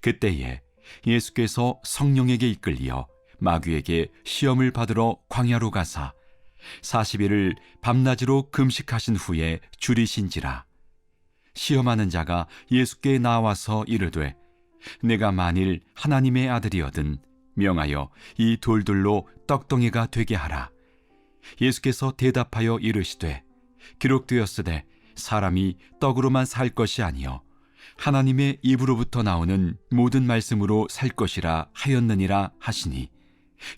그때에 예수께서 성령에게 이끌리어 마귀에게 시험을 받으러 광야로 가사 40일을 밤낮으로 금식하신 후에 줄이신지라. 시험하는 자가 예수께 나와서 이르되 내가 만일 하나님의 아들이거든 명하여 이 돌들로 떡덩이가 되게 하라. 예수께서 대답하여 이르시되 기록되었으되 사람이 떡으로만 살 것이 아니요 하나님의 입으로부터 나오는 모든 말씀으로 살 것이라 하였느니라 하시니,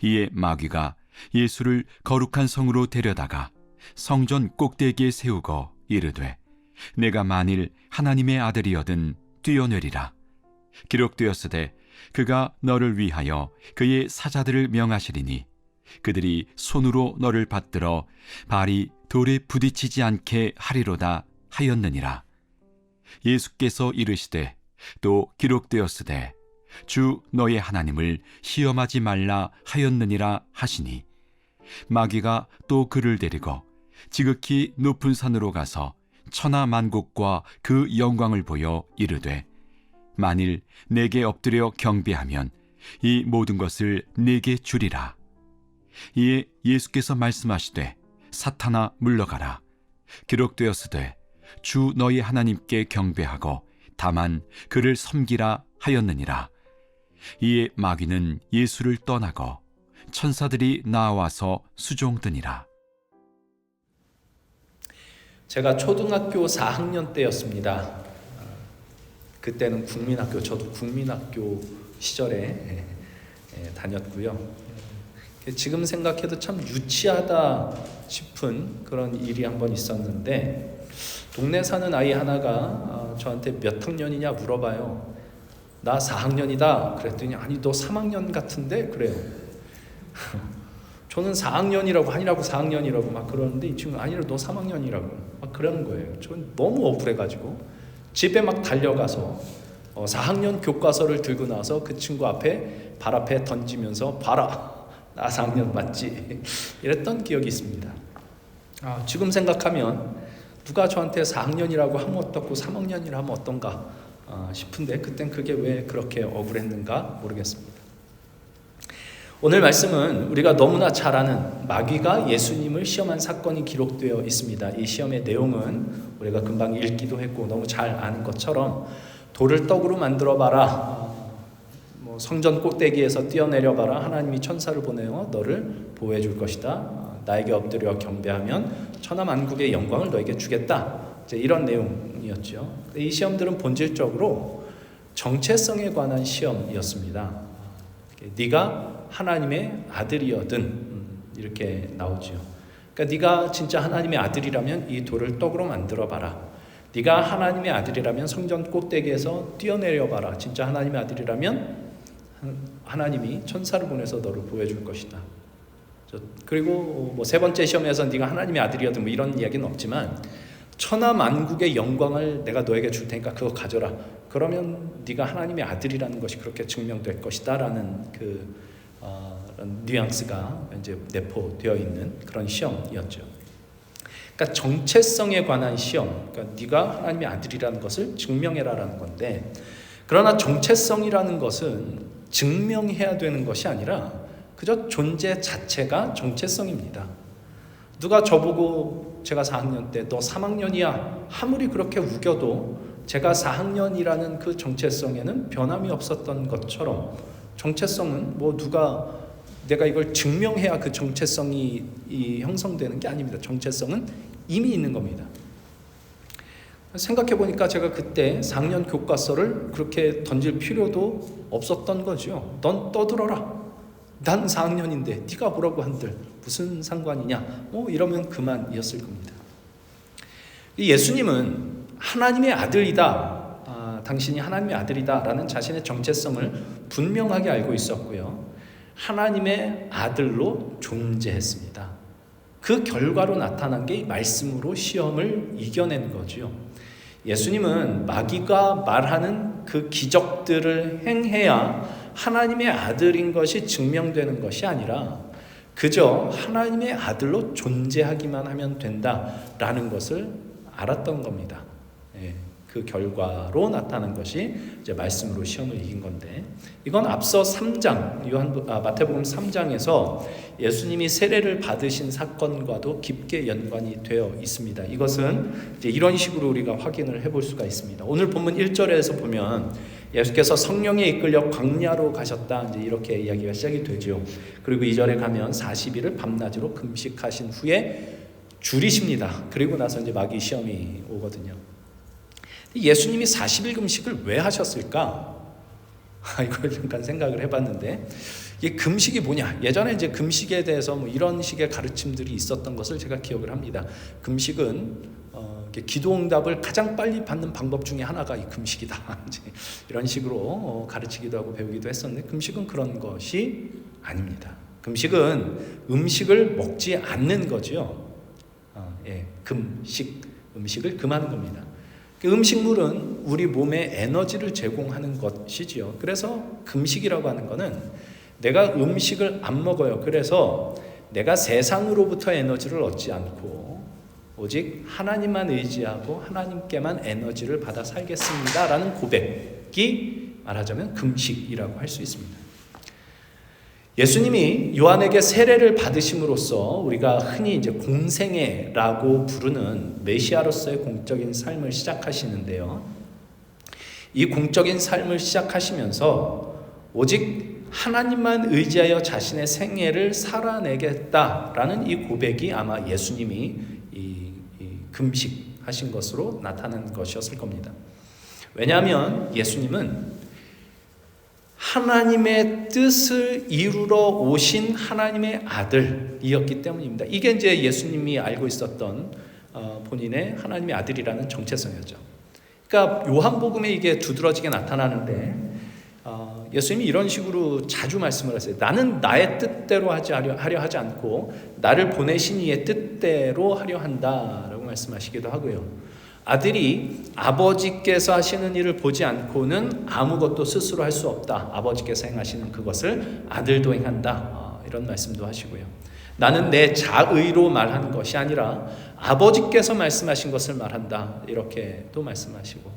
이에 마귀가 예수를 거룩한 성으로 데려다가 성전 꼭대기에 세우고 이르되 내가 만일 하나님의 아들이거든 뛰어내리라. 기록되었으되 그가 너를 위하여 그의 사자들을 명하시리니 그들이 손으로 너를 받들어 발이 돌에 부딪히지 않게 하리로다 하였느니라. 예수께서 이르시되 또 기록되었으되 주 너의 하나님을 시험하지 말라 하였느니라 하시니, 마귀가 또 그를 데리고 지극히 높은 산으로 가서 천하 만국과 그 영광을 보여 이르되 만일 내게 엎드려 경배하면 이 모든 것을 내게 주리라. 이에 예수께서 말씀하시되 사탄아 물러가라. 기록되었으되 주 너희 하나님께 경배하고 다만 그를 섬기라 하였느니라. 이에 마귀는 예수를 떠나고 천사들이 나와서 수종드니라. 제가 초등학교 4학년 때였습니다. 그때는 국민학교, 저도 국민학교 시절에 다녔고요. 지금 생각해도 참 유치하다 싶은 그런 일이 한번 있었는데, 동네 사는 아이 하나가 저한테 몇 학년이냐 물어봐요. 나 4학년이다. 그랬더니 아니 너 3학년 같은데? 그래요. 저는 4학년이라고 아니라고 4학년이라고 막 그러는데 이 친구는 아니라 너 3학년이라고 막 그러는 거예요. 저는 너무 억울해가지고 집에 막 달려가서 4학년 교과서를 들고 나서 그 친구 앞에 발 앞에 던지면서 봐라 나 4학년 맞지? 이랬던 기억이 있습니다. 지금 생각하면 누가 저한테 4학년이라고 하면 어떻고 3학년이라 하면 어떤가 싶은데 그땐 그게 왜 그렇게 억울했는가 모르겠습니다. 오늘 말씀은 우리가 너무나 잘 아는 마귀가 예수님을 시험한 사건이 기록되어 있습니다. 이 시험의 내용은 우리가 금방 읽기도 했고 너무 잘 아는 것처럼 돌을 떡으로 만들어봐라, 성전 꼭대기에서 뛰어내려봐라, 하나님이 천사를 보내어 너를 보호해 줄 것이다, 나에게 엎드려 경배하면 천하 만국의 영광을 너에게 주겠다, 이제 이런 내용이었죠. 이 시험들은 본질적으로 정체성에 관한 시험이었습니다. 네가 하나님의 아들이거든 이렇게 나오죠. 그러니까 네가 진짜 하나님의 아들이라면 이 돌을 떡으로 만들어봐라. 네가 하나님의 아들이라면 성전 꼭대기에서 뛰어내려봐라. 진짜 하나님의 아들이라면 하나님이 천사를 보내서 너를 보호해줄 것이다. 그리고 세 번째 시험에서 네가 하나님의 아들이거든 이런 이야기는 없지만 천하 만국의 영광을 내가 너에게 줄 테니까 그거 가져라. 그러면 네가 하나님의 아들이라는 것이 그렇게 증명될 것이다라는 뉘앙스가 이제 내포되어 있는 그런 시험이었죠. 그러니까 정체성에 관한 시험, 그러니까 네가 하나님의 아들이라는 것을 증명해라라는 건데, 그러나 정체성이라는 것은 증명해야 되는 것이 아니라 그저 존재 자체가 정체성입니다. 누가 저보고 제가 4학년 때 너 3학년이야 아무리 그렇게 우겨도 제가 4학년이라는 그 정체성에는 변함이 없었던 것처럼, 정체성은 내가 이걸 증명해야 그 정체성이 형성되는 게 아닙니다. 정체성은 이미 있는 겁니다. 생각해보니까 제가 그때 4학년 교과서를 그렇게 던질 필요도 없었던 거죠. 넌 떠들어라. 난 4학년인데 네가 뭐라고 한들 무슨 상관이냐, 이러면 그만이었을 겁니다. 예수님은 하나님의 아들이다, 당신이 하나님의 아들이다 라는 자신의 정체성을 분명하게 알고 있었고요, 하나님의 아들로 존재했습니다. 그 결과로 나타난 게 말씀으로 시험을 이겨낸 거죠. 예수님은 마귀가 말하는 그 기적들을 행해야 하나님의 아들인 것이 증명되는 것이 아니라 그저 하나님의 아들로 존재하기만 하면 된다라는 것을 알았던 겁니다. 그 그 결과로 나타난 것이 이제 말씀으로 시험을 이긴 건데, 이건 앞서 3장 마태복음 3장에서 예수님이 세례를 받으신 사건과도 깊게 연관이 되어 있습니다. 이것은 이제 이런 식으로 우리가 확인을 해볼 수가 있습니다. 오늘 본문 1절에서 보면 예수께서 성령에 이끌려 광야로 가셨다, 이제 이렇게 이야기가 시작이 되죠. 그리고 2절에 가면 40일을 밤낮으로 금식하신 후에 줄이십니다. 그리고 나서 이제 마귀 시험이 오거든요. 예수님이 40일 금식을 왜 하셨을까? 이걸 잠깐 생각을 해봤는데, 이 금식이 뭐냐? 예전에 이제 금식에 대해서 뭐 이런 식의 가르침들이 있었던 것을 제가 기억을 합니다. 금식은 기도 응답을 가장 빨리 받는 방법 중에 하나가 이 금식이다. 이제 이런 식으로 가르치기도 하고 배우기도 했었는데, 금식은 그런 것이 아닙니다. 금식은 음식을 먹지 않는 거죠. 음식을 금하는 겁니다. 그 음식물은 우리 몸에 에너지를 제공하는 것이지요. 그래서 금식이라고 하는 것은 내가 음식을 안 먹어요. 그래서 내가 세상으로부터 에너지를 얻지 않고 오직 하나님만 의지하고 하나님께만 에너지를 받아 살겠습니다 라는 고백이 말하자면 금식이라고 할 수 있습니다. 예수님이 요한에게 세례를 받으심으로써 우리가 흔히 이제 공생애라고 부르는 메시아로서의 공적인 삶을 시작하시는데요. 이 공적인 삶을 시작하시면서 오직 하나님만 의지하여 자신의 생애를 살아내겠다라는 이 고백이 아마 예수님이 이 금식하신 것으로 나타난 것이었을 겁니다. 왜냐하면 예수님은 하나님의 뜻을 이루러 오신 하나님의 아들이었기 때문입니다. 이게 이제 예수님이 알고 있었던 본인의 하나님의 아들이라는 정체성이었죠. 그러니까 요한복음에 이게 두드러지게 나타나는데 예수님이 이런 식으로 자주 말씀을 하세요. 나는 나의 뜻대로 하려 하지 않고 나를 보내신 이의 뜻대로 하려 한다라고 말씀하시기도 하고요. 아들이 아버지께서 하시는 일을 보지 않고는 아무것도 스스로 할 수 없다. 아버지께서 행하시는 그것을 아들도 행한다. 이런 말씀도 하시고요. 나는 내 자의로 말하는 것이 아니라 아버지께서 말씀하신 것을 말한다. 이렇게 또 말씀하시고,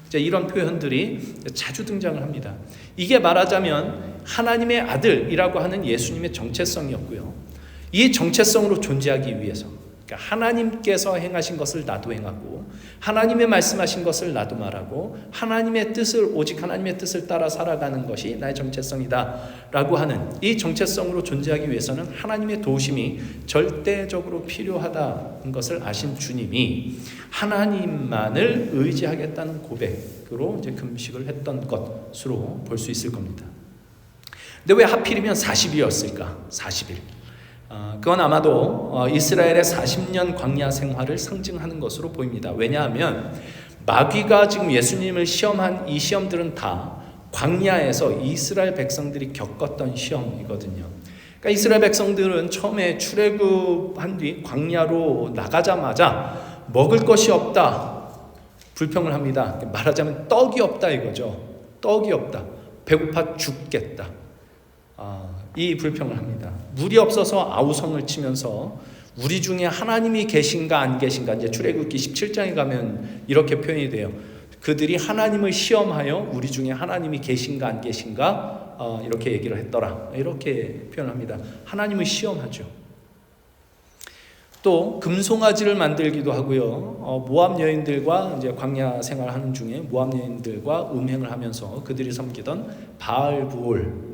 이제 이런 표현들이 자주 등장을 합니다. 이게 말하자면 하나님의 아들이라고 하는 예수님의 정체성이었고요. 이 정체성으로 존재하기 위해서, 그러니까 하나님께서 행하신 것을 나도 행하고 하나님의 말씀하신 것을 나도 말하고 하나님의 뜻을, 오직 하나님의 뜻을 따라 살아가는 것이 나의 정체성이다 라고 하는 이 정체성으로 존재하기 위해서는 하나님의 도우심이 절대적으로 필요하다는 것을 아신 주님이 하나님만을 의지하겠다는 고백으로 이제 금식을 했던 것으로 볼 수 있을 겁니다. 근데 왜 하필이면 40일이었을까? 40일. 그건 아마도 이스라엘의 40년 광야 생활을 상징하는 것으로 보입니다. 왜냐하면 마귀가 지금 예수님을 시험한 이 시험들은 다 광야에서 이스라엘 백성들이 겪었던 시험이거든요. 그러니까 이스라엘 백성들은 처음에 출애굽한 뒤 광야로 나가자마자 먹을 것이 없다, 불평을 합니다. 말하자면 떡이 없다 이거죠. 떡이 없다, 배고파 죽겠다, 이 불평을 합니다. 물이 없어서 아우성을 치면서 우리 중에 하나님이 계신가 안 계신가, 이제 출애굽기 17장에 가면 이렇게 표현이 돼요. 그들이 하나님을 시험하여 우리 중에 하나님이 계신가 안 계신가 이렇게 얘기를 했더라, 이렇게 표현합니다. 하나님을 시험하죠. 또 금송아지를 만들기도 하고요. 모압 여인들과 이제 광야 생활하는 중에 모압 여인들과 음행을 하면서 그들이 섬기던 바알부올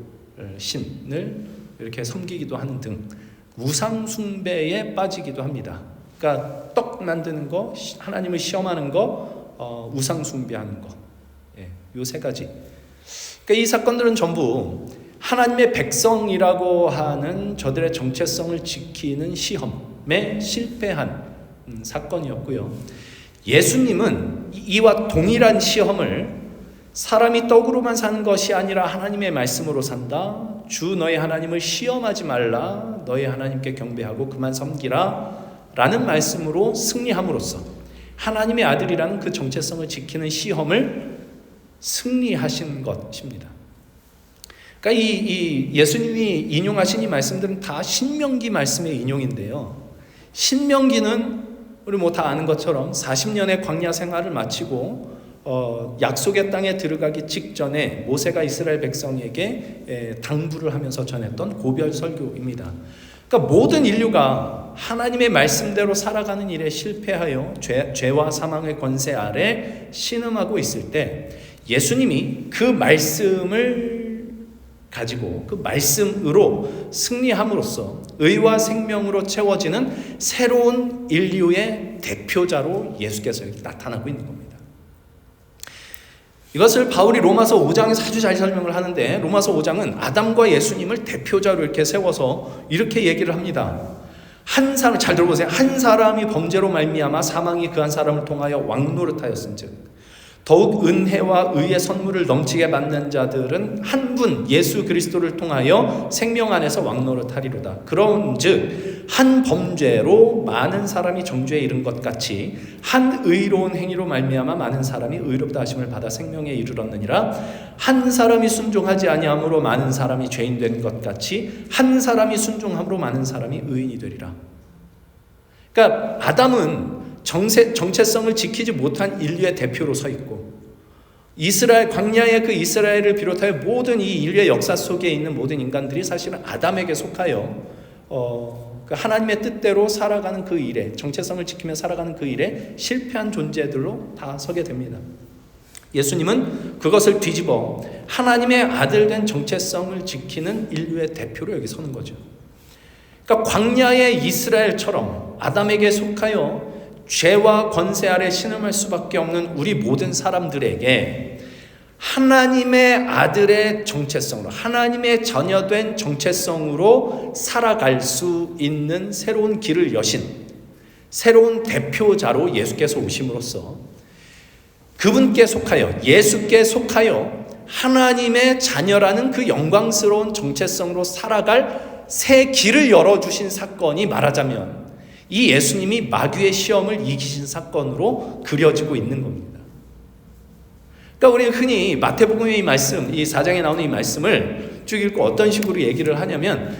신을 이렇게 섬기기도 하는 등 우상 숭배에 빠지기도 합니다. 그러니까 떡 만드는 거, 하나님을 시험하는 거, 우상 숭배하는 거, 요 세 가지. 그러니까 이 사건들은 전부 하나님의 백성이라고 하는 저들의 정체성을 지키는 시험에 실패한 사건이었고요. 예수님은 이와 동일한 시험을 사람이 떡으로만 사는 것이 아니라 하나님의 말씀으로 산다, 주 너의 하나님을 시험하지 말라, 너의 하나님께 경배하고 그만 섬기라 라는 말씀으로 승리함으로써 하나님의 아들이라는 그 정체성을 지키는 시험을 승리하신 것입니다. 그러니까 이 예수님이 인용하신 이 말씀들은 다 신명기 말씀의 인용인데요. 신명기는 우리 뭐 다 아는 것처럼 40년의 광야 생활을 마치고 약속의 땅에 들어가기 직전에 모세가 이스라엘 백성에게 당부를 하면서 전했던 고별 설교입니다. 그러니까 모든 인류가 하나님의 말씀대로 살아가는 일에 실패하여 죄와 사망의 권세 아래 신음하고 있을 때 예수님이 그 말씀을 가지고 그 말씀으로 승리함으로써 의와 생명으로 채워지는 새로운 인류의 대표자로 예수께서 나타나고 있는 겁니다. 이것을 바울이 로마서 5장에서 아주 잘 설명을 하는데, 로마서 5장은 아담과 예수님을 대표자로 이렇게 세워서 이렇게 얘기를 합니다. 한 사람, 잘 들어보세요. 한 사람이 범죄로 말미암아 사망이 그 한 사람을 통하여 왕노릇하였은즉 더욱 은혜와 의의 선물을 넘치게 받는 자들은 한 분 예수 그리스도를 통하여 생명 안에서 왕노릇하리로다. 그런즉 한 범죄로 많은 사람이 정죄에 이른 것 같이 한 의로운 행위로 말미암아 많은 사람이 의롭다 하심을 받아 생명에 이르렀느니라. 한 사람이 순종하지 아니함으로 많은 사람이 죄인 된 것 같이 한 사람이 순종함으로 많은 사람이 의인이 되리라. 그러니까 아담은 정체성을 지키지 못한 인류의 대표로 서 있고, 이스라엘 광야의 그 이스라엘을 비롯하여 모든 이 인류의 역사 속에 있는 모든 인간들이 사실은 아담에게 속하여 그 하나님의 뜻대로 살아가는 그 일에, 정체성을 지키며 살아가는 그 일에 실패한 존재들로 다 서게 됩니다. 예수님은 그것을 뒤집어 하나님의 아들 된 정체성을 지키는 인류의 대표로 여기 서는 거죠. 그러니까 광야의 이스라엘처럼 아담에게 속하여 죄와 권세 아래 신음할 수밖에 없는 우리 모든 사람들에게 하나님의 아들의 정체성으로, 하나님의 자녀된 정체성으로 살아갈 수 있는 새로운 길을 여신 새로운 대표자로 예수께서 오심으로써 그분께 속하여, 예수께 속하여 하나님의 자녀라는 그 영광스러운 정체성으로 살아갈 새 길을 열어주신 사건이, 말하자면 이 예수님이 마귀의 시험을 이기신 사건으로 그려지고 있는 겁니다. 그러니까 우리는 흔히 마태복음의 이 말씀, 이 4장에 나오는 이 말씀을 쭉 읽고 어떤 식으로 얘기를 하냐면,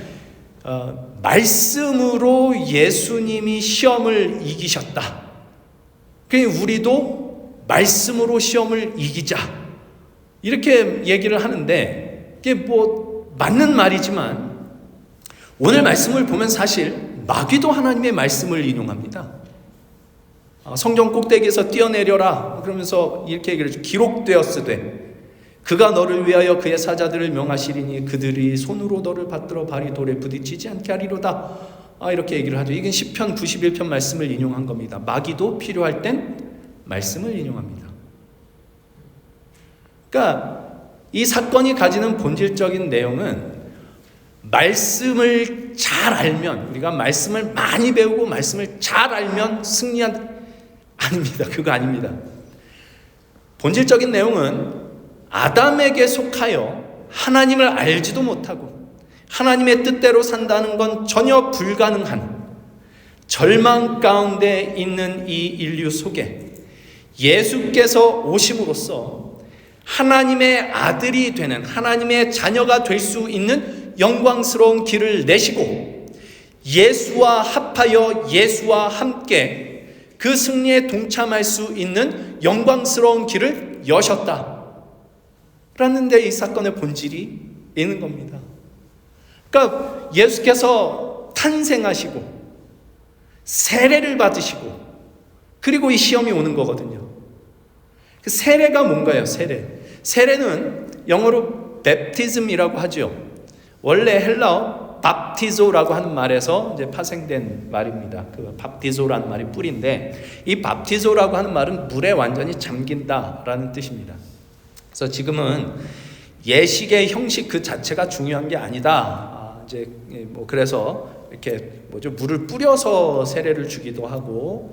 말씀으로 예수님이 시험을 이기셨다. 그러니 우리도 말씀으로 시험을 이기자, 이렇게 얘기를 하는데, 이게 뭐 맞는 말이지만 오늘 말씀을 보면 사실 마귀도 하나님의 말씀을 인용합니다. 성전 꼭대기에서 뛰어내려라 그러면서 이렇게 얘기를 해줘. 기록되었으되 그가 너를 위하여 그의 사자들을 명하시리니 그들이 손으로 너를 받들어 발이 돌에 부딪히지 않게 하리로다. 이렇게 얘기를 하죠. 이건 시편 91편 말씀을 인용한 겁니다. 마귀도 필요할 땐 말씀을 인용합니다. 그러니까 이 사건이 가지는 본질적인 내용은, 말씀을 잘 알면, 우리가 말씀을 많이 배우고 말씀을 잘 알면 아닙니다. 그거 아닙니다. 본질적인 내용은 아담에게 속하여 하나님을 알지도 못하고 하나님의 뜻대로 산다는 건 전혀 불가능한 절망 가운데 있는 이 인류 속에 예수께서 오심으로써 하나님의 아들이 되는, 하나님의 자녀가 될 수 있는 영광스러운 길을 내시고 예수와 합하여 예수와 함께 그 승리에 동참할 수 있는 영광스러운 길을 여셨다 라는 데 이 사건의 본질이 있는 겁니다. 그러니까 예수께서 탄생하시고 세례를 받으시고 그리고 이 시험이 오는 거거든요. 그 세례가 뭔가요? 세례는 영어로 baptism이라고 하죠. 원래 헬라어 밥티조라고 하는 말에서 이제 파생된 말입니다. 그 밥티조라는 말이 뿌리인데, 이 밥티조라고 하는 말은 물에 완전히 잠긴다라는 뜻입니다. 그래서 지금은 예식의 형식 그 자체가 중요한 게 아니다. 이제 뭐 그래서 이렇게 물을 뿌려서 세례를 주기도 하고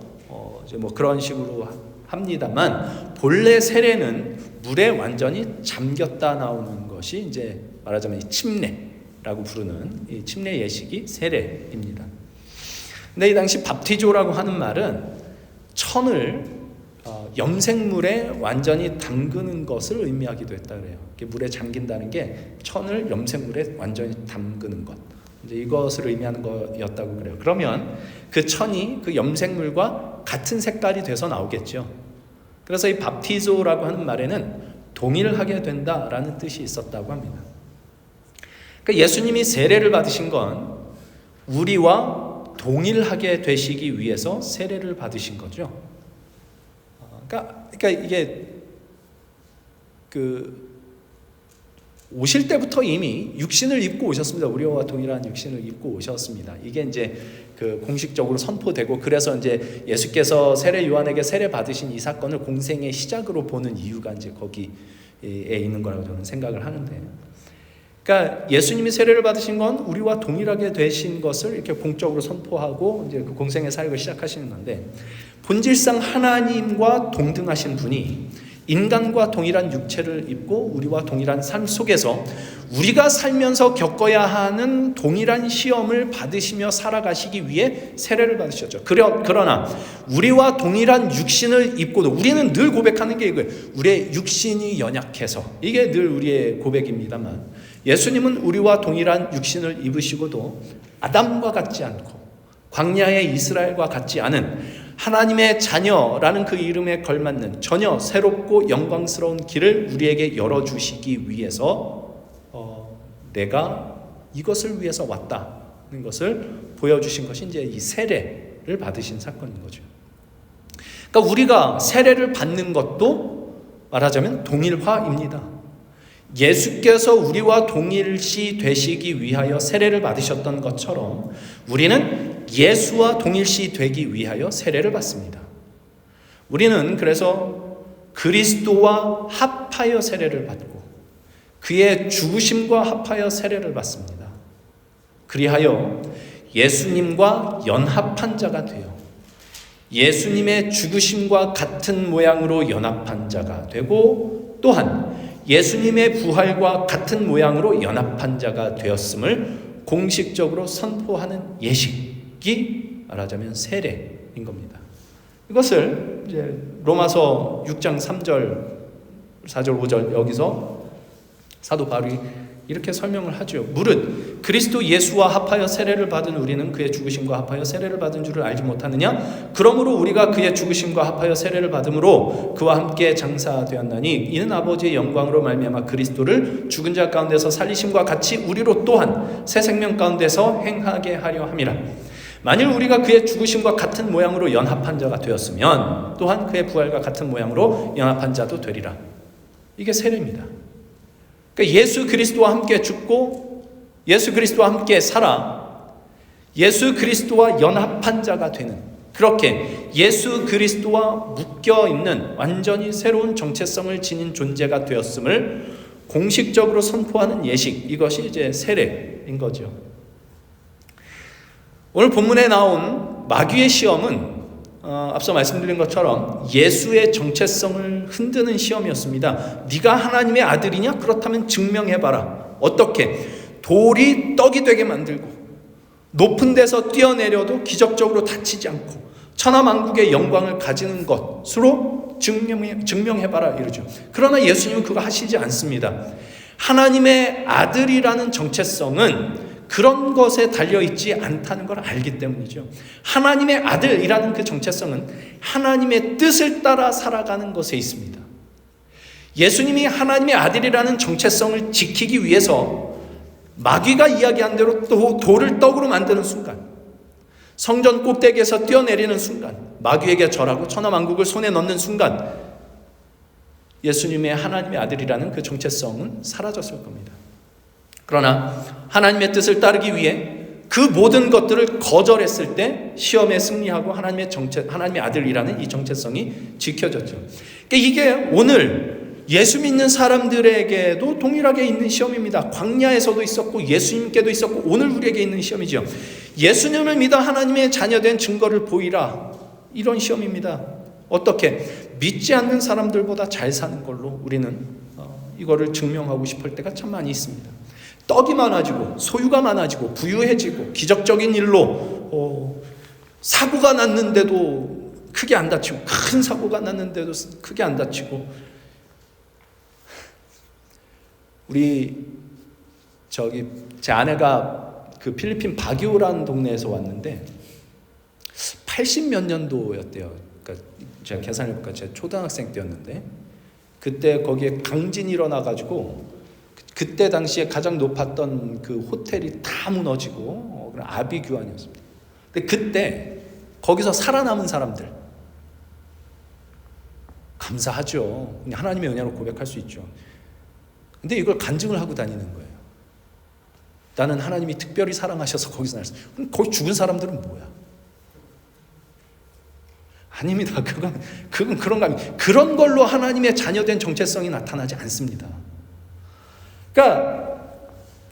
이제 뭐 그런 식으로 합니다만, 본래 세례는 물에 완전히 잠겼다 나오는 것이 이제 말하자면 이 침례라고 부르는 이 침례 예식이 세례입니다. 근데 이 당시 밥티조라고 하는 말은 천을 염색물에 완전히 담그는 것을 의미하기도 했다 그래요. 물에 잠긴다는 게 천을 염색물에 완전히 담그는 것, 이제 이것을 의미하는 거였다고 그래요. 그러면 그 천이 그 염색물과 같은 색깔이 돼서 나오겠죠. 그래서 이 밥티조라고 하는 말에는 동일하게 된다라는 뜻이 있었다고 합니다. 그러니까 예수님이 세례를 받으신 건 우리와 동일하게 되시기 위해서 세례를 받으신 거죠. 그러니까 이게 오실 때부터 이미 육신을 입고 오셨습니다. 우리와 동일한 육신을 입고 오셨습니다. 이게 이제 공식적으로 선포되고, 그래서 이제 예수께서 세례 요한에게 세례 받으신 이 사건을 공생의 시작으로 보는 이유가 이제 거기에 있는 거라고 저는 생각을 하는데, 그러니까 예수님이 세례를 받으신 건 우리와 동일하게 되신 것을 이렇게 공적으로 선포하고 이제 그 공생의 사역을 시작하시는 건데, 본질상 하나님과 동등하신 분이 인간과 동일한 육체를 입고 우리와 동일한 삶 속에서 우리가 살면서 겪어야 하는 동일한 시험을 받으시며 살아가시기 위해 세례를 받으셨죠. 그러나 우리와 동일한 육신을 입고도, 우리는 늘 고백하는 게 이거예요. 우리의 육신이 연약해서, 이게 늘 우리의 고백입니다만, 예수님은 우리와 동일한 육신을 입으시고도 아담과 같지 않고 광야의 이스라엘과 같지 않은 하나님의 자녀라는 그 이름에 걸맞는 전혀 새롭고 영광스러운 길을 우리에게 열어주시기 위해서 내가 이것을 위해서 왔다는 것을 보여주신 것이 이제 이 세례를 받으신 사건인 거죠. 그러니까 우리가 세례를 받는 것도 말하자면 동일화입니다. 예수께서 우리와 동일시 되시기 위하여 세례를 받으셨던 것처럼 우리는 예수와 동일시 되기 위하여 세례를 받습니다. 우리는 그래서 그리스도와 합하여 세례를 받고 그의 죽으심과 합하여 세례를 받습니다. 그리하여 예수님과 연합한 자가 되어 예수님의 죽으심과 같은 모양으로 연합한 자가 되고, 또한 예수님의 부활과 같은 모양으로 연합한 자가 되었음을 공식적으로 선포하는 예식이 말하자면 세례인 겁니다. 이것을 이제 로마서 6장 3절, 4절, 5절 여기서 사도 바울이 이렇게 설명을 하죠. 무릇 그리스도 예수와 합하여 세례를 받은 우리는 그의 죽으심과 합하여 세례를 받은 줄을 알지 못하느냐? 그러므로 우리가 그의 죽으심과 합하여 세례를 받음으로 그와 함께 장사되었나니 이는 아버지의 영광으로 말미암아 그리스도를 죽은 자 가운데서 살리심과 같이 우리로 또한 새 생명 가운데서 행하게 하려 함이라. 만일 우리가 그의 죽으심과 같은 모양으로 연합한 자가 되었으면 또한 그의 부활과 같은 모양으로 연합한 자도 되리라. 이게 세례입니다. 그러니까 예수 그리스도와 함께 죽고 예수 그리스도와 함께 살아 예수 그리스도와 연합한 자가 되는, 그렇게 예수 그리스도와 묶여 있는 완전히 새로운 정체성을 지닌 존재가 되었음을 공식적으로 선포하는 예식, 이것이 이제 세례인 거죠. 오늘 본문에 나온 마귀의 시험은 앞서 말씀드린 것처럼 예수의 정체성을 흔드는 시험이었습니다. 네가 하나님의 아들이냐? 그렇다면 증명해봐라. 어떻게? 돌이 떡이 되게 만들고 높은 데서 뛰어내려도 기적적으로 다치지 않고 천하만국의 영광을 가지는 것으로 증명해봐라 이러죠. 그러나 예수님은 그거 하시지 않습니다. 하나님의 아들이라는 정체성은 그런 것에 달려있지 않다는 걸 알기 때문이죠. 하나님의 아들이라는 그 정체성은 하나님의 뜻을 따라 살아가는 것에 있습니다. 예수님이 하나님의 아들이라는 정체성을 지키기 위해서 마귀가 이야기한 대로 또 돌을 떡으로 만드는 순간, 성전 꼭대기에서 뛰어내리는 순간, 마귀에게 절하고 천하만국을 손에 넣는 순간 예수님의 하나님의 아들이라는 그 정체성은 사라졌을 겁니다. 그러나 하나님의 뜻을 따르기 위해 그 모든 것들을 거절했을 때 시험에 승리하고 하나님의 아들이라는 이 정체성이 지켜졌죠. 그러니까 이게 오늘 예수 믿는 사람들에게도 동일하게 있는 시험입니다. 광야에서도 있었고 예수님께도 있었고 오늘 우리에게 있는 시험이죠. 예수님을 믿어 하나님의 자녀된 증거를 보이라, 이런 시험입니다. 어떻게? 믿지 않는 사람들보다 잘 사는 걸로 우리는 이거를 증명하고 싶을 때가 참 많이 있습니다. 떡이 많아지고 소유가 많아지고 부유해지고 기적적인 일로 사고가 났는데도 크게 안 다치고, 큰 사고가 났는데도 크게 안 다치고, 제 아내가 그 필리핀 바기오라는 동네에서 왔는데 80몇 년도였대요. 그러니까 제가 계산해볼까, 제가 초등학생 때였는데 그때 거기에 강진이 일어나가지고 그때 당시에 가장 높았던 그 호텔이 다 무너지고 아비규환이었습니다. 근데 그때 거기서 살아남은 사람들 감사하죠. 하나님의 은혜로 고백할 수 있죠. 근데 이걸 간증을 하고 다니는 거예요. 나는 하나님이 특별히 사랑하셔서 거기서 날았어요. 그럼 거기 죽은 사람들은 뭐야? 아닙니다. 그건 그런 거 아닙니다. 그런 걸로 하나님의 자녀된 정체성이 나타나지 않습니다. 그러니까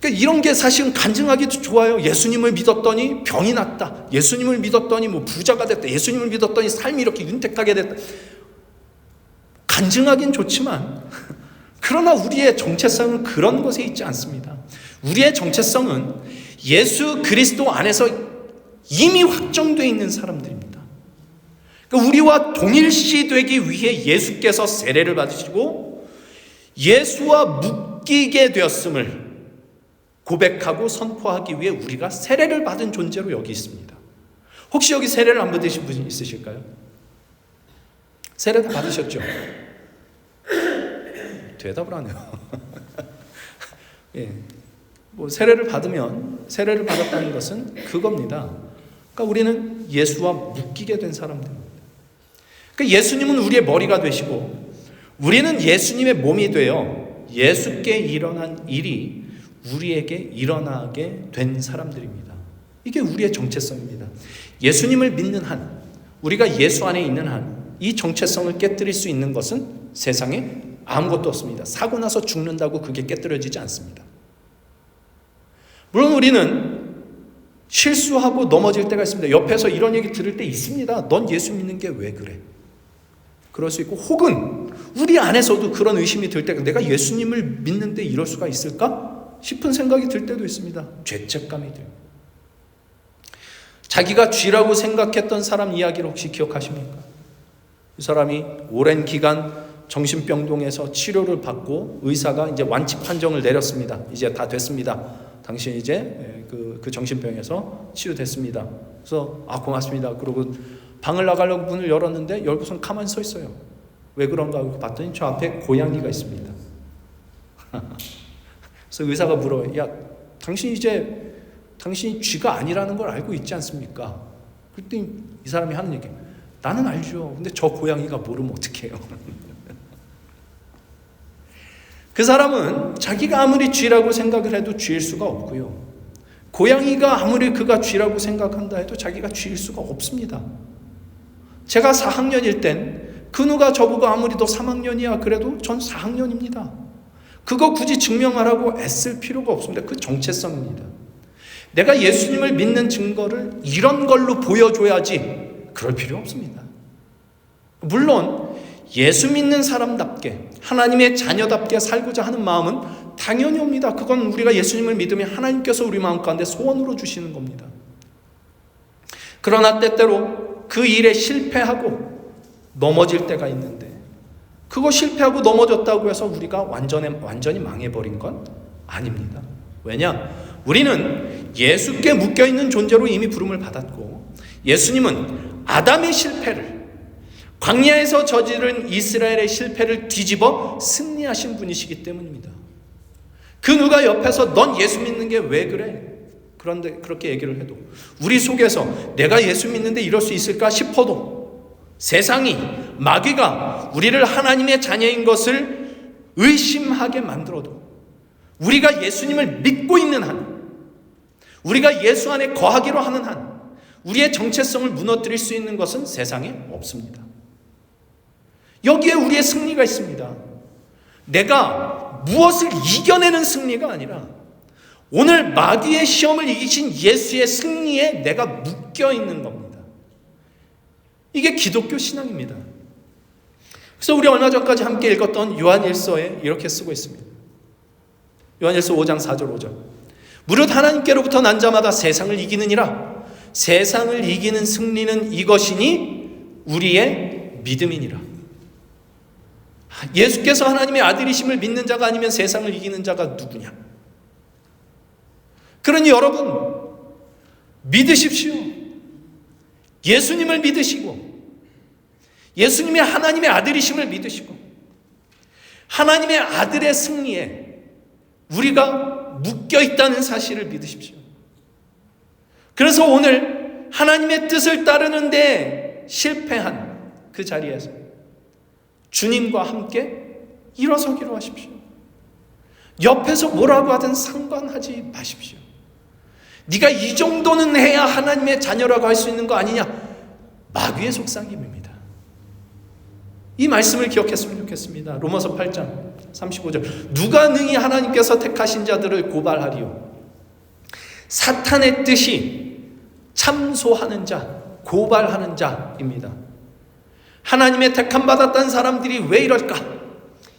이런 게 사실은 간증하기도 좋아요. 예수님을 믿었더니 병이 났다. 예수님을 믿었더니 뭐 부자가 됐다. 예수님을 믿었더니 삶이 이렇게 윤택하게 됐다. 간증하긴 좋지만 그러나 우리의 정체성은 그런 것에 있지 않습니다. 우리의 정체성은 예수 그리스도 안에서 이미 확정되어 있는 사람들입니다. 그러니까 우리와 동일시 되기 위해 예수께서 세례를 받으시고 예수와 묶이게 되었음을 고백하고 선포하기 위해 우리가 세례를 받은 존재로 여기 있습니다. 혹시 여기 세례를 안 받으신 분 있으실까요? 세례 다 받으셨죠? 대답을 안 해요. 예. 뭐 세례를 받았다는 것은 그겁니다. 그러니까 우리는 예수와 묶이게 된 사람들입니다. 그러니까 예수님은 우리의 머리가 되시고 우리는 예수님의 몸이 되어 예수께 일어난 일이 우리에게 일어나게 된 사람들입니다. 이게 우리의 정체성입니다. 예수님을 믿는 한, 우리가 예수 안에 있는 한, 이 정체성을 깨뜨릴 수 있는 것은 세상에 아무것도 없습니다. 사고 나서 죽는다고 그게 깨뜨려지지 않습니다. 물론 우리는 실수하고 넘어질 때가 있습니다. 옆에서 이런 얘기 들을 때 있습니다. 넌 예수 믿는 게 왜 그래? 그럴 수 있고, 혹은 우리 안에서도 그런 의심이 들 때가, 내가 예수님을 믿는데 이럴 수가 있을까? 싶은 생각이 들 때도 있습니다. 죄책감이 들어요. 자기가 쥐라고 생각했던 사람 이야기를 혹시 기억하십니까? 이 사람이 오랜 기간 정신병동에서 치료를 받고 의사가 이제 완치 판정을 내렸습니다. 이제 다 됐습니다. 당신 이제 그 정신병에서 치유됐습니다. 그래서 고맙습니다. 그러고 방을 나가려고 문을 열었는데 열고선 가만히 서 있어요. 왜 그런가 하고 봤더니 저 앞에 고양이가 있습니다. 그래서 의사가 물어요. 야, 당신이 쥐가 아니라는 걸 알고 있지 않습니까? 그랬더니 이 사람이 하는 얘기, 나는 알죠. 근데 저 고양이가 모르면 어떡해요? 그 사람은 자기가 아무리 쥐라고 생각을 해도 쥐일 수가 없고요. 고양이가 아무리 그가 쥐라고 생각한다 해도 자기가 쥐일 수가 없습니다. 제가 4학년일 땐 그 누가 저보고 아무리 너 3학년이야 그래도 전 4학년입니다. 그거 굳이 증명하라고 애쓸 필요가 없습니다. 그 정체성입니다. 내가 예수님을 믿는 증거를 이런 걸로 보여줘야지 그럴 필요 없습니다. 물론 예수 믿는 사람답게 하나님의 자녀답게 살고자 하는 마음은 당연히 옵니다. 그건 우리가 예수님을 믿으면 하나님께서 우리 마음 가운데 소원으로 주시는 겁니다. 그러나 때때로 그 일에 실패하고 넘어질 때가 있는데 그거 실패하고 넘어졌다고 해서 우리가 완전히 망해버린 건 아닙니다. 왜냐? 우리는 예수께 묶여있는 존재로 이미 부름을 받았고 예수님은 아담의 실패를 광야에서 저지른 이스라엘의 실패를 뒤집어 승리하신 분이시기 때문입니다. 그 누가 옆에서 넌 예수 믿는 게 왜 그래? 그런데 그렇게 얘기를 해도 우리 속에서 내가 예수 믿는데 이럴 수 있을까 싶어도 세상이 마귀가 우리를 하나님의 자녀인 것을 의심하게 만들어도 우리가 예수님을 믿고 있는 한, 우리가 예수 안에 거하기로 하는 한 우리의 정체성을 무너뜨릴 수 있는 것은 세상에 없습니다. 여기에 우리의 승리가 있습니다. 내가 무엇을 이겨내는 승리가 아니라 오늘 마귀의 시험을 이기신 예수의 승리에 내가 묶여있는 겁니다. 이게 기독교 신앙입니다. 그래서 우리 얼마 전까지 함께 읽었던 요한일서에 이렇게 쓰고 있습니다. 요한일서 5장 4절 5절 무릇 하나님께로부터 난 자마다 세상을 이기느니라. 세상을 이기는 승리는 이것이니 우리의 믿음이니라. 예수께서 하나님의 아들이심을 믿는 자가 아니면 세상을 이기는 자가 누구냐? 그러니 여러분 믿으십시오. 예수님을 믿으시고 예수님이 하나님의 아들이심을 믿으시고 하나님의 아들의 승리에 우리가 묶여 있다는 사실을 믿으십시오. 그래서 오늘 하나님의 뜻을 따르는데 실패한 그 자리에서 주님과 함께 일어서기로 하십시오. 옆에서 뭐라고 하든 상관하지 마십시오. 네가 이 정도는 해야 하나님의 자녀라고 할 수 있는 거 아니냐? 마귀의 속삭임입니다. 이 말씀을 기억했으면 좋겠습니다. 로마서 8장 35절. 누가 능히 하나님께서 택하신 자들을 고발하리요? 사탄의 뜻이 참소하는 자, 고발하는 자입니다. 하나님의 택함 받았다는 사람들이 왜 이럴까?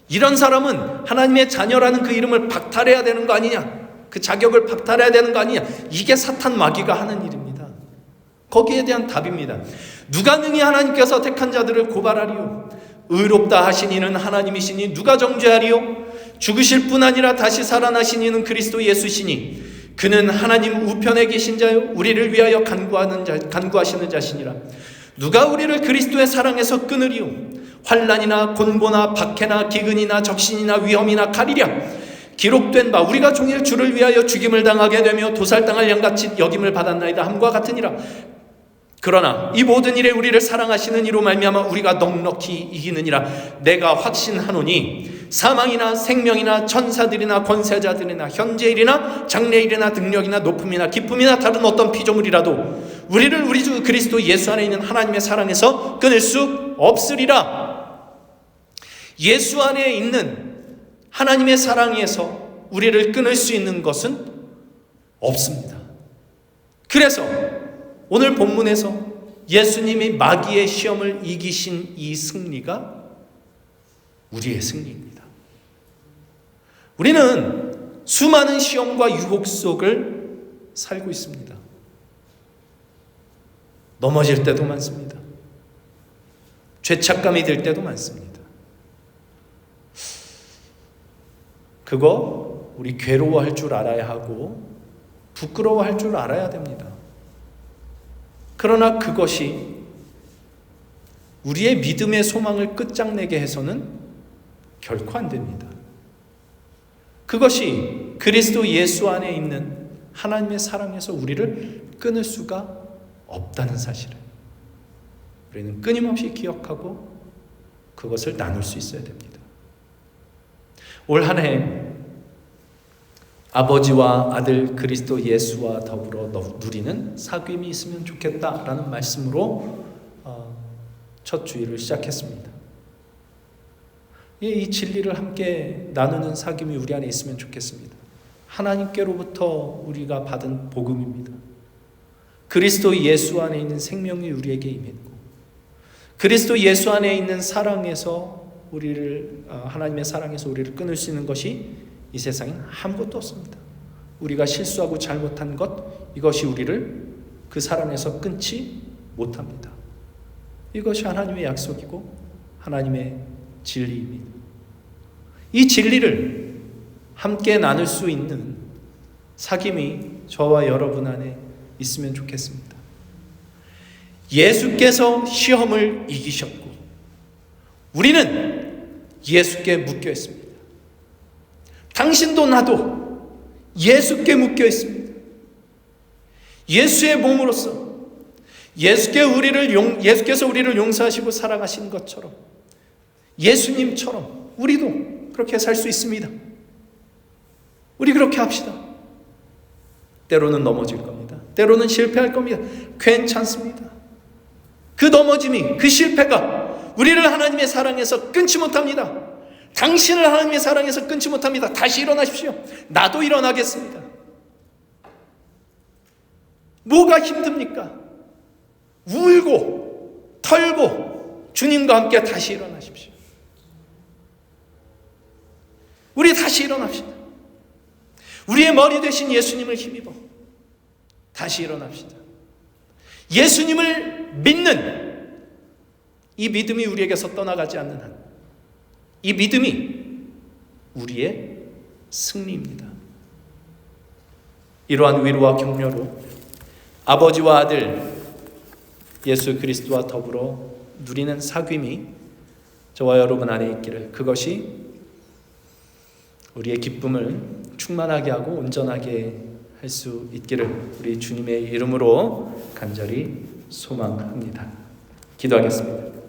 이런 사람은 하나님의 자녀라는 그 이름을 박탈해야 되는 거 아니냐? 그 자격을 박탈해야 되는 거 아니냐? 이게 사탄 마귀가 하는 일입니다. 거기에 대한 답입니다. 누가 능히 하나님께서 택한 자들을 고발하리요? 의롭다 하신 이는 하나님이시니 누가 정죄하리요? 죽으실 뿐 아니라 다시 살아나신 이는 그리스도 예수시니 그는 하나님 우편에 계신 자요 우리를 위하여 간구하시는 자시니라. 누가 우리를 그리스도의 사랑에서 끊으리요? 환난이나 곤고나 박해나 기근이나 적신이나 위험이나 칼이랴. 기록된 바 우리가 종일 주를 위하여 죽임을 당하게 되며 도살당할 양같이 여김을 받았나이다 함과 같으니라. 그러나 이 모든 일에 우리를 사랑하시는 이로 말미암아 우리가 넉넉히 이기느니라. 내가 확신하노니 사망이나 생명이나 천사들이나 권세자들이나 현재일이나 장래일이나 능력이나 높음이나 기쁨이나 다른 어떤 피조물이라도 우리를 우리 주 그리스도 예수 안에 있는 하나님의 사랑에서 끊을 수 없으리라. 예수 안에 있는 하나님의 사랑에서 우리를 끊을 수 있는 것은 없습니다. 그래서 오늘 본문에서 예수님이 마귀의 시험을 이기신 이 승리가 우리의 승리입니다. 우리는 수많은 시험과 유혹 속을 살고 있습니다. 넘어질 때도 많습니다. 죄책감이 들 때도 많습니다. 그거 우리 괴로워할 줄 알아야 하고 부끄러워할 줄 알아야 됩니다. 그러나 그것이 우리의 믿음의 소망을 끝장내게 해서는 결코 안 됩니다. 그것이 그리스도 예수 안에 있는 하나님의 사랑에서 우리를 끊을 수가 없다는 사실을 우리는 끊임없이 기억하고 그것을 나눌 수 있어야 됩니다. 올 한 해 아버지와 아들 그리스도 예수와 더불어 누리는 사귐이 있으면 좋겠다라는 말씀으로 첫 주일을 시작했습니다. 이 진리를 함께 나누는 사귐이 우리 안에 있으면 좋겠습니다. 하나님께로부터 우리가 받은 복음입니다. 그리스도 예수 안에 있는 생명이 우리에게 임했고 그리스도 예수 안에 있는 사랑에서 하나님의 사랑에서 우리를 끊을 수 있는 것이 이 세상엔 아무것도 없습니다. 우리가 실수하고 잘못한 것, 이것이 우리를 그 사랑에서 끊지 못합니다. 이것이 하나님의 약속이고 하나님의 진리입니다. 이 진리를 함께 나눌 수 있는 사귐이 저와 여러분 안에 있으면 좋겠습니다. 예수께서 시험을 이기셨고 우리는 예수께 묶여 있습니다. 당신도 나도 예수께 묶여 있습니다. 예수의 몸으로서 예수께서 우리를 용서하시고 사랑하신 것처럼 예수님처럼 우리도 그렇게 살 수 있습니다. 우리 그렇게 합시다. 때로는 넘어질 겁니다. 때로는 실패할 겁니다. 괜찮습니다. 그 넘어짐이, 그 실패가 우리를 하나님의 사랑에서 끊지 못합니다. 당신을 하나님의 사랑에서 끊지 못합니다. 다시 일어나십시오. 나도 일어나겠습니다. 뭐가 힘듭니까? 울고 털고 주님과 함께 다시 일어나십시오. 우리 다시 일어납시다. 우리의 머리 되신 예수님을 힘입어 다시 일어납시다. 예수님을 믿는 이 믿음이 우리에게서 떠나가지 않는 한 이 믿음이 우리의 승리입니다. 이러한 위로와 격려로 아버지와 아들 예수 그리스도와 더불어 누리는 사귐이 저와 여러분 안에 있기를, 그것이 우리의 기쁨을 충만하게 하고 온전하게 할 수 있기를 우리 주님의 이름으로 간절히 소망합니다. 기도하겠습니다.